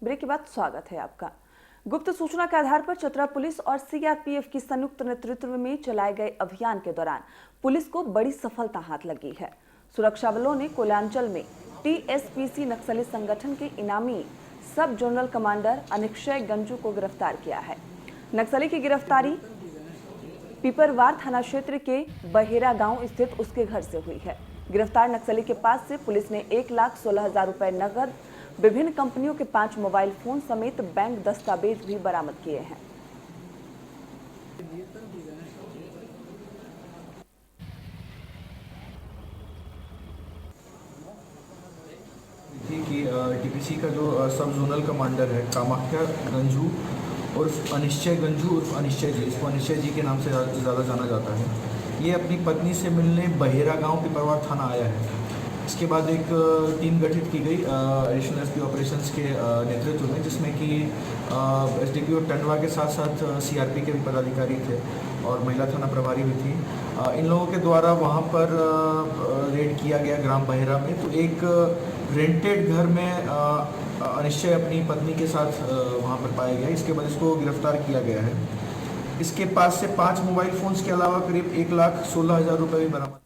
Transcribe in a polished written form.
Break के बाद स्वागत है आपका। गुप्त सूचना के आधार पर चतरा पुलिस और सीआरपीएफ की संयुक्त नेतृत्व में चलाए गए अभियान के दौरान पुलिस को बड़ी सफलता हाथ लगी है। सुरक्षा बलों ने कोयलांचल में टीएसपीसी नक्सली संगठन के इनामी सब जोनल कमांडर अनिक्षय गंजू को गिरफ्तार किया है। नक्सली की गिरफ्तारी पिपरवार थाना क्षेत्र के बहेरा गांव स्थित उसके घर से हुई है। गिरफ्तार नक्सली के पास से पुलिस ने 1,16,000 रुपए नकद, विभिन्न कंपनियों के 5 मोबाइल फोन समेत बैंक दस्तावेज भी बरामद किए हैं। कि टीपीसी का जो सब जोनल कमांडर है कामाख्या गंजू उर्फ अनिश्चय गंजू उर्फ अनिश्चय जी, इसको अनिश्चय जी के नाम से ज़्यादा जाना जाता है, ये अपनी पत्नी से मिलने बहेरा गांव पिपरवार थाना आया है। इसके बाद एक टीम गठित की गई एडिशनल एसपी ऑपरेशंस के नेतृत्व में, जिसमें कि एसडीपीओ टंडवा के साथ साथ सीआरपी के भी पदाधिकारी थे और महिला थाना प्रभारी भी थी। इन लोगों के द्वारा वहां पर रेड किया गया ग्राम बहेरा में। तो एक रेंटेड घर में अनिश्चय अपनी पत्नी के साथ वहां पर पाया गया। इसके बाद इसको गिरफ्तार किया गया है। इसके पास से 5 मोबाइल फोन्स के अलावा करीब 1,16,000 रुपये भी बरामद